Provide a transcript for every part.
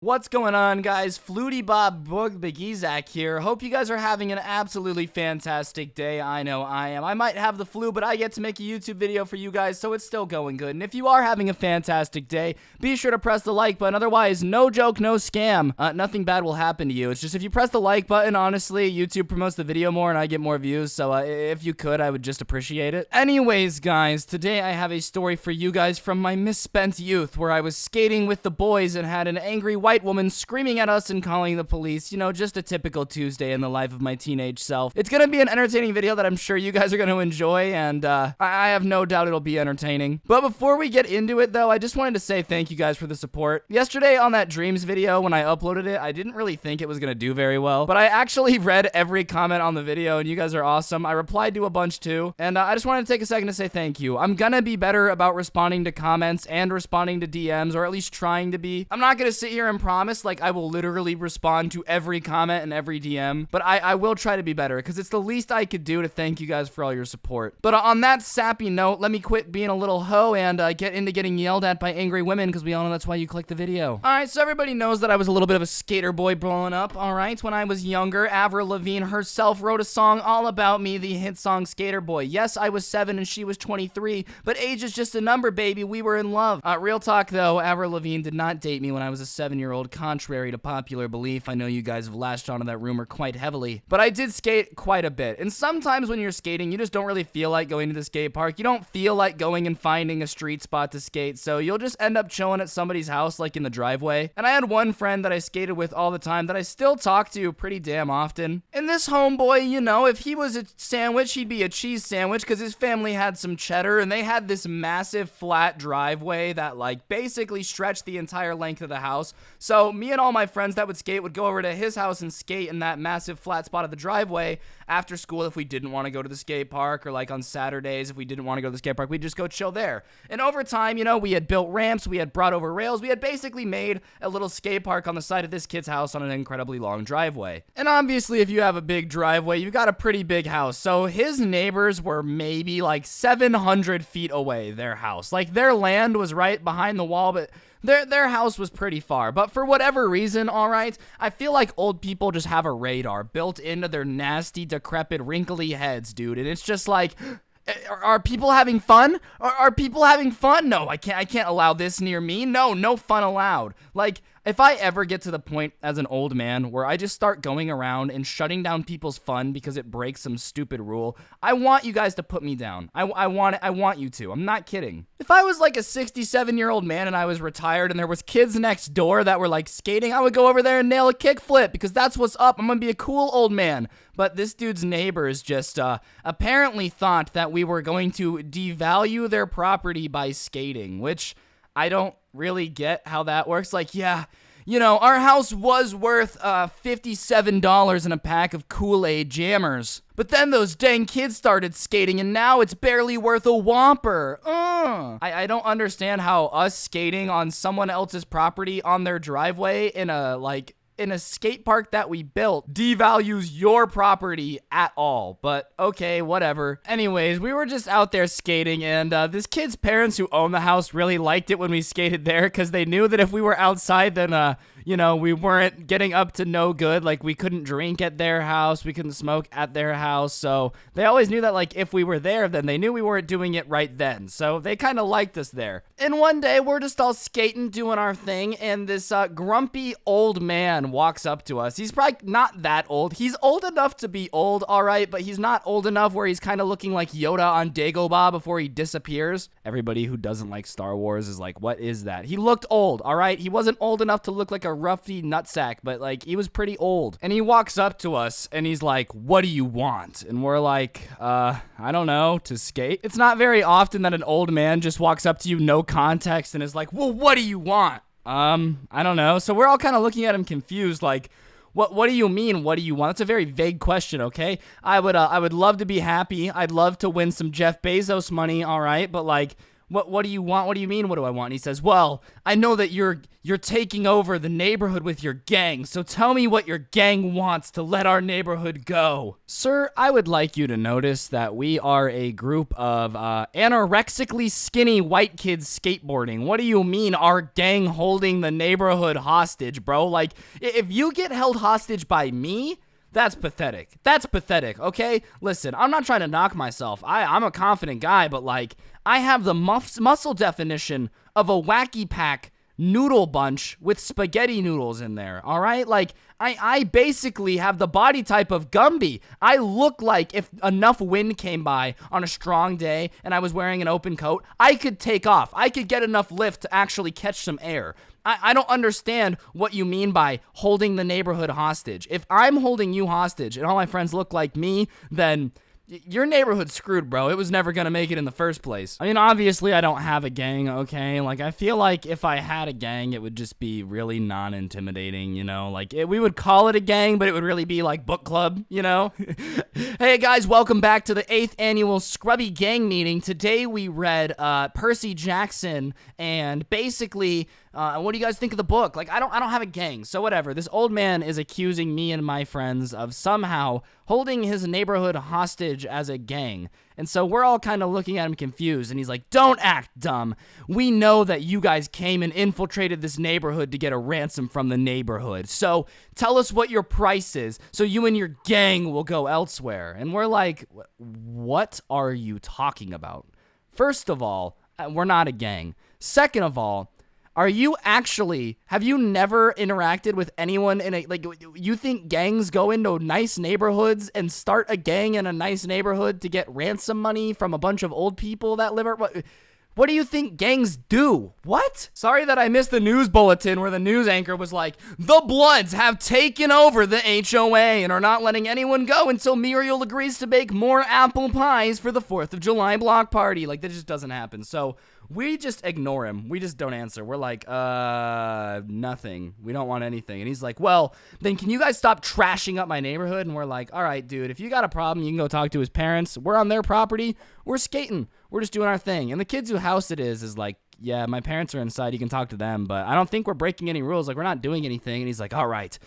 What's going on, guys? Flutie Bob Begizak here. Hope you guys are having an absolutely fantastic day. I know I am. I might have the flu, but I get to make a YouTube video for you guys, so it's still going good. And if you are having a fantastic day, be sure to press the like button. Otherwise, no joke, no scam. Nothing bad will happen to you. It's just if you press the like button, honestly, YouTube promotes the video more and I get more views. So if you could, I would just appreciate it. Anyways, guys, today I have a story for you guys from my misspent youth where I was skating with the boys and had an angry white woman screaming at us and calling the police. You know, just a typical Tuesday in the life of my teenage self. It's gonna be an entertaining video that I'm sure you guys are gonna enjoy, and I have no doubt it'll be entertaining. But before we get into it, though, I just wanted to say thank you guys for the support. Yesterday on that Dreams video, when I uploaded it, I didn't really think it was gonna do very well, but I actually read every comment on the video, and you guys are awesome. I replied to a bunch too, and I just wanted to take a second to say thank you. I'm gonna be better about responding to comments and responding to DMs, or at least trying to be. I'm not gonna sit here and promise like I will literally respond to every comment and every DM, but I will try to be better because it's the least I could do to thank you guys for all your support. But on that sappy note, let me quit being a little hoe and get into getting yelled at by angry women, because we all know that's why you click the video. Alright, so everybody knows that I was a little bit of a skater boy growing up, alright? When I was younger, Avril Lavigne herself wrote a song all about me, the hit song Skater Boy. Yes, I was 7 and she was 23, but age is just a number, baby. We were in love. Real talk though, Avril Lavigne did not date me when I was a 7-year-old, contrary to popular belief. I know you guys have latched onto that rumor quite heavily, but I did skate quite a bit. And sometimes when you're skating, you just don't really feel like going to the skate park. You don't feel like going and finding a street spot to skate, so you'll just end up chilling at somebody's house, like in the driveway. And I had one friend that I skated with all the time that I still talk to pretty damn often. And this homeboy, you know, if he was a sandwich, he'd be a cheese sandwich, because his family had some cheddar, and they had this massive flat driveway that like basically stretched the entire length of the house. So me and all my friends that would skate would go over to his house and skate in that massive flat spot of the driveway after school if we didn't want to go to the skate park, or like on Saturdays if we didn't want to go to the skate park, we'd just go chill there. And over time, you know, we had built ramps, we had brought over rails, we had basically made a little skate park on the side of this kid's house on an incredibly long driveway. And obviously if you have a big driveway, you've got a pretty big house. So his neighbors were maybe like 700 feet away, their house. Like their land was right behind the wall, but their house was pretty far. But for whatever reason, alright, I feel like old people just have a radar built into their nasty, decrepit, wrinkly heads, dude. And it's just like, are people having fun? Are people having fun? No, I can't allow this near me. No fun allowed. Like, if I ever get to the point as an old man where I just start going around and shutting down people's fun because it breaks some stupid rule, I want you guys to put me down. I want you to. I'm not kidding. If I was like a 67-year-old man and I was retired and there was kids next door that were like skating, I would go over there and nail a kickflip, because that's what's up. I'm gonna be a cool old man. But this dude's neighbors just apparently thought that we were going to devalue their property by skating, which I don't really get how that works. Like, yeah, you know, our house was worth $57 in a pack of Kool-Aid jammers. But then those dang kids started skating, and now it's barely worth a whopper. I don't understand how us skating on someone else's property on their driveway in a skate park that we built devalues your property at all. But okay, whatever. Anyways, we were just out there skating, and this kid's parents who own the house really liked it when we skated there, because they knew that if we were outside, then you know, we weren't getting up to no good. Like, we couldn't drink at their house, we couldn't smoke at their house, so they always knew that, like, if we were there, then they knew we weren't doing it right then, so they kind of liked us there. And one day, we're just all skating, doing our thing, and this grumpy old man walks up to us. He's probably not that old. He's old enough to be old, alright, but he's not old enough where he's kind of looking like Yoda on Dagobah before he disappears. Everybody who doesn't like Star Wars is like, what is that? He looked old, alright? He wasn't old enough to look like a roughy nutsack, but like, he was pretty old. And he walks up to us and he's like, what do you want? And we're like, I don't know, to skate? It's not very often that an old man just walks up to you, no context, and is like, well, what do you want? I don't know. So we're all kind of looking at him confused, like, what do you mean, what do you want? It's a very vague question, okay? I would love to be happy. I'd love to win some Jeff Bezos money, alright? But like, What do you want? What do you mean, what do I want? And he says, well, I know that you're taking over the neighborhood with your gang, so tell me what your gang wants to let our neighborhood go. Sir, I would like you to notice that we are a group of anorexically skinny white kids skateboarding. What do you mean our gang holding the neighborhood hostage, bro? Like, if you get held hostage by me, that's pathetic. That's pathetic, okay? Listen, I'm not trying to knock myself. I'm a confident guy, but, like, I have the muscle definition of a wacky pack noodle bunch with spaghetti noodles in there, all right? Like, I basically have the body type of Gumby. I look like if enough wind came by on a strong day and I was wearing an open coat, I could take off. I could get enough lift to actually catch some air. I don't understand what you mean by holding the neighborhood hostage. If I'm holding you hostage and all my friends look like me, then your neighborhood's screwed, bro. It was never gonna make it in the first place. I mean, obviously, I don't have a gang, okay? Like, I feel like if I had a gang, it would just be really non-intimidating, you know? Like, we would call it a gang, but it would really be like book club, you know? Hey, guys, welcome back to the 8th annual Scrubby Gang meeting. Today, we read Percy Jackson, and basically, what do you guys think of the book? Like, I don't have a gang, so whatever. This old man is accusing me and my friends of somehow holding his neighborhood hostage as a gang. And so we're all kind of looking at him confused, and he's like, don't act dumb. We know that you guys came and infiltrated this neighborhood to get a ransom from the neighborhood. So tell us what your price is so you and your gang will go elsewhere. And we're like, what are you talking about? First of all, we're not a gang. Second of all, have you never interacted with anyone you think gangs go into nice neighborhoods and start a gang in a nice neighborhood to get ransom money from a bunch of old people that live? What do you think gangs do? What? Sorry that I missed the news bulletin where the news anchor was like, the Bloods have taken over the HOA and are not letting anyone go until Muriel agrees to bake more apple pies for the 4th of July block party. Like, that just doesn't happen. So we just ignore him. We just don't answer. We're like, nothing. We don't want anything. And he's like, well, then can you guys stop trashing up my neighborhood? And we're like, all right, dude, if you got a problem, you can go talk to his parents. We're on their property. We're skating. We're just doing our thing. And the kids whose house it is like, yeah, my parents are inside. You can talk to them. But I don't think we're breaking any rules. Like, we're not doing anything. And he's like, all right,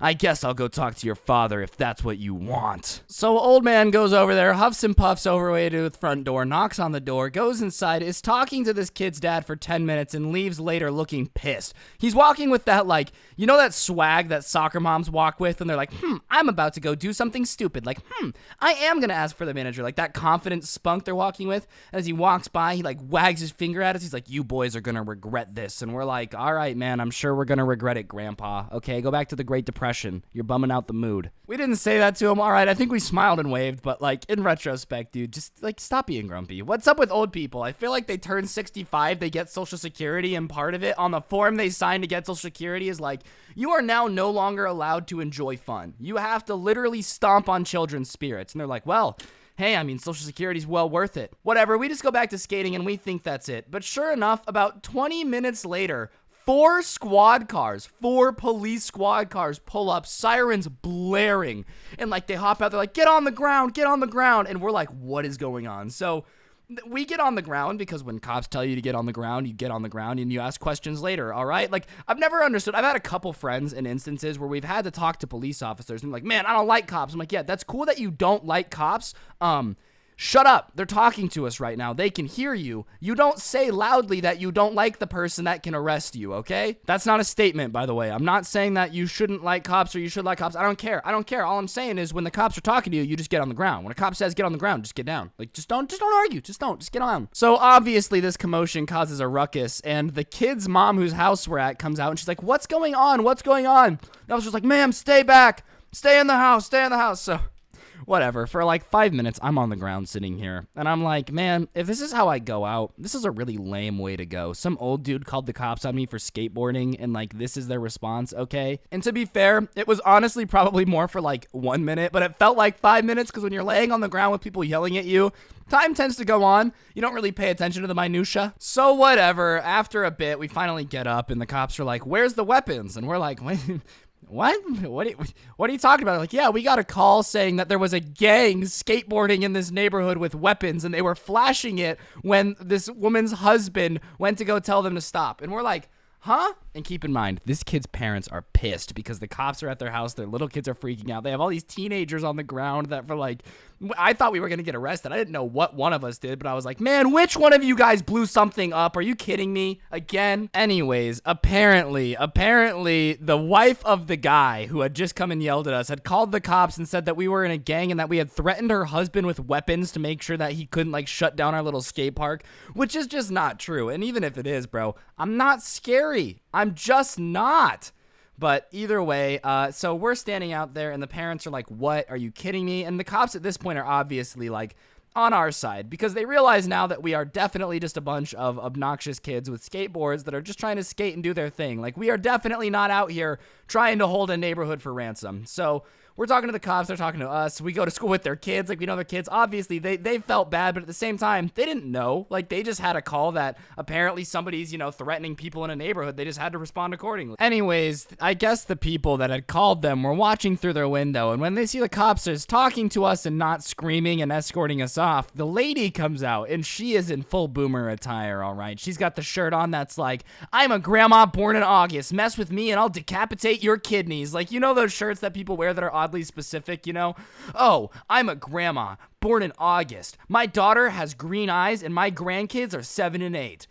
I guess I'll go talk to your father if that's what you want. So old man goes over there, huffs and puffs over way to the front door, knocks on the door, goes inside, is talking to this kid's dad for 10 minutes, and leaves later looking pissed. He's walking with that, like, you know that swag that soccer moms walk with, and they're like, I'm about to go do something stupid. Like, I am gonna ask for the manager. Like, that confident spunk they're walking with. As he walks by, he, like, wags his finger at us. He's like, you boys are gonna regret this. And we're like, all right, man, I'm sure we're gonna regret it, Grandpa. Okay, go back to the Great Depression. You're bumming out the mood. We didn't say that to him. All right, I think we smiled and waved, but like in retrospect, dude, just like stop being grumpy. What's up with old people? I feel like they turn 65, they get Social Security, and part of it on the form they sign to get Social Security is like, you are now no longer allowed to enjoy fun. You have to literally stomp on children's spirits. And they're like, well, hey, I mean, Social Security's well worth it. Whatever, we just go back to skating and we think that's it. But sure enough, about 20 minutes later, 4 police squad cars pull up, sirens blaring, and like they hop out, they're like, get on the ground, and we're like, what is going on? So we get on the ground because when cops tell you to get on the ground, you get on the ground and you ask questions later, all right? Like, I've never understood. I've had a couple friends in instances where we've had to talk to police officers and like, man, I don't like cops. I'm like, yeah, that's cool that you don't like cops. Shut up. They're talking to us right now. They can hear you. You don't say loudly that you don't like the person that can arrest you, okay? That's not a statement, by the way. I'm not saying that you shouldn't like cops or you should like cops. I don't care. All I'm saying is when the cops are talking to you, you just get on the ground. When a cop says get on the ground, just get down. Like, just don't argue. Just get on. So obviously this commotion causes a ruckus, and the kid's mom whose house we're at comes out and she's like, what's going on? And I was just like, ma'am, stay back. Stay in the house. So whatever, for like 5 minutes, I'm on the ground sitting here, and I'm like, man, if this is how I go out, this is a really lame way to go. Some old dude called the cops on me for skateboarding, and like, this is their response, okay? And to be fair, it was honestly probably more for like 1 minute, but it felt like 5 minutes, because when you're laying on the ground with people yelling at you, time tends to go on. You don't really pay attention to the minutia. So whatever, after a bit, we finally get up, and the cops are like, where's the weapons? And we're like, wait, What? What are you talking about? Like, yeah, we got a call saying that there was a gang skateboarding in this neighborhood with weapons, and they were flashing it when this woman's husband went to go tell them to stop. And we're like, huh? And keep in mind, this kid's parents are pissed because the cops are at their house. Their little kids are freaking out. They have all these teenagers on the ground that I thought we were going to get arrested. I didn't know what one of us did, but I was like, man, which one of you guys blew something up? Are you kidding me again? Anyways, apparently, the wife of the guy who had just come and yelled at us had called the cops and said that we were in a gang and that we had threatened her husband with weapons to make sure that he couldn't like shut down our little skate park, which is just not true. And even if it is, bro, I'm not scary. I'm just not. But either way, so we're standing out there and the parents are like, what? Are you kidding me? And the cops at this point are obviously like on our side because they realize now that we are definitely just a bunch of obnoxious kids with skateboards that are just trying to skate and do their thing. Like, we are definitely not out here trying to hold a neighborhood for ransom. So we're talking to the cops, they're talking to us. We go to school with their kids, like we know their kids. Obviously, they felt bad, but at the same time, they didn't know. Like, they just had a call that apparently somebody's, threatening people in a neighborhood. They just had to respond accordingly. Anyways, I guess the people that had called them were watching through their window, and when they see the cops just talking to us and not screaming and escorting us off, the lady comes out, and she is in full boomer attire, all right? She's got the shirt on that's like, I'm a grandma born in August. Mess with me and I'll decapitate your kidneys. Like, those shirts that people wear that are oddly specific, Oh, I'm a grandma born in August. My daughter has green eyes and my grandkids are 7 and 8.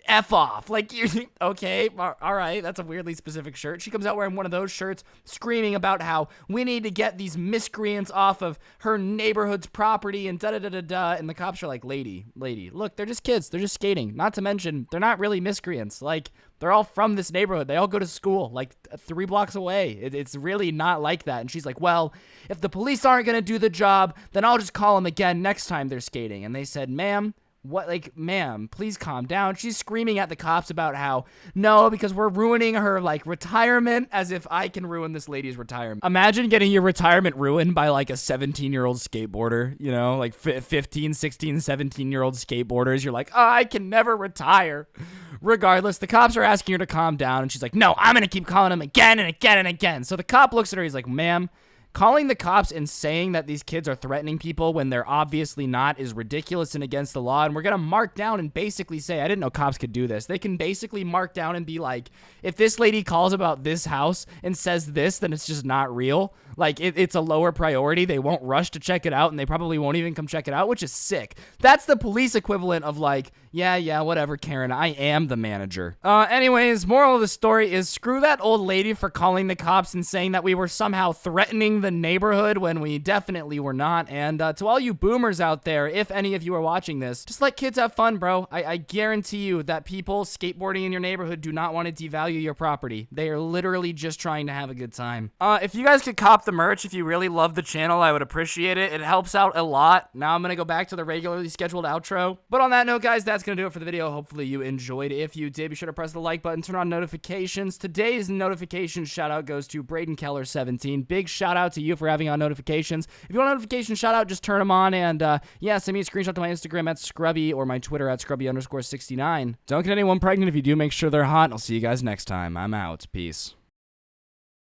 F off. Like, okay, all right, that's a weirdly specific shirt. She comes out wearing one of those shirts, screaming about how we need to get these miscreants off of her neighborhood's property and da-da-da-da-da, and the cops are like, lady, look, they're just kids. They're just skating. Not to mention, they're not really miscreants. Like, they're all from this neighborhood. They all go to school, like, 3 blocks away. It's really not like that. And she's like, well, if the police aren't going to do the job, then I'll just call them again next time they're skating. And they said, ma'am, ma'am, please calm down. She's screaming at the cops about how, no, because we're ruining her, retirement, as if I can ruin this lady's retirement. Imagine getting your retirement ruined by, a 17-year-old skateboarder, 15, 16, 17-year-old skateboarders. You're like, oh, I can never retire. Regardless, the cops are asking her to calm down, and she's like, no, I'm going to keep calling him again and again and again. So the cop looks at her, he's like, ma'am, calling the cops and saying that these kids are threatening people when they're obviously not is ridiculous and against the law, and we're going to mark down and basically say, I didn't know cops could do this. They can basically mark down and be like, if this lady calls about this house and says this, then it's just not real. Like, it's a lower priority. They won't rush to check it out, and they probably won't even come check it out, which is sick. That's the police equivalent of yeah, whatever, Karen, I am the manager. Anyways, moral of the story is screw that old lady for calling the cops and saying that we were somehow threatening the neighborhood when we definitely were not. And to all you boomers out there, if any of you are watching this, just let kids have fun, bro. I guarantee you that people skateboarding in your neighborhood do not want to devalue your property. They are literally just trying to have a good time. If you guys could cop the merch, if you really love the channel, I would appreciate it. It helps out a lot. Now I'm gonna go back to the regularly scheduled outro. But on that note, guys, that's gonna do it for the video. Hopefully you enjoyed. If you did, be sure to press the like button, turn on notifications. Today's notification shout out goes to Braden Keller 17. Big shout out to you for having on notifications. If you want a notification shout out, just turn them on, and yeah, send me a screenshot to my Instagram at Scrubby or my Twitter at Scrubby_69. Don't get anyone pregnant. If you do, make sure they're hot. I'll see you guys next time. I'm out. Peace.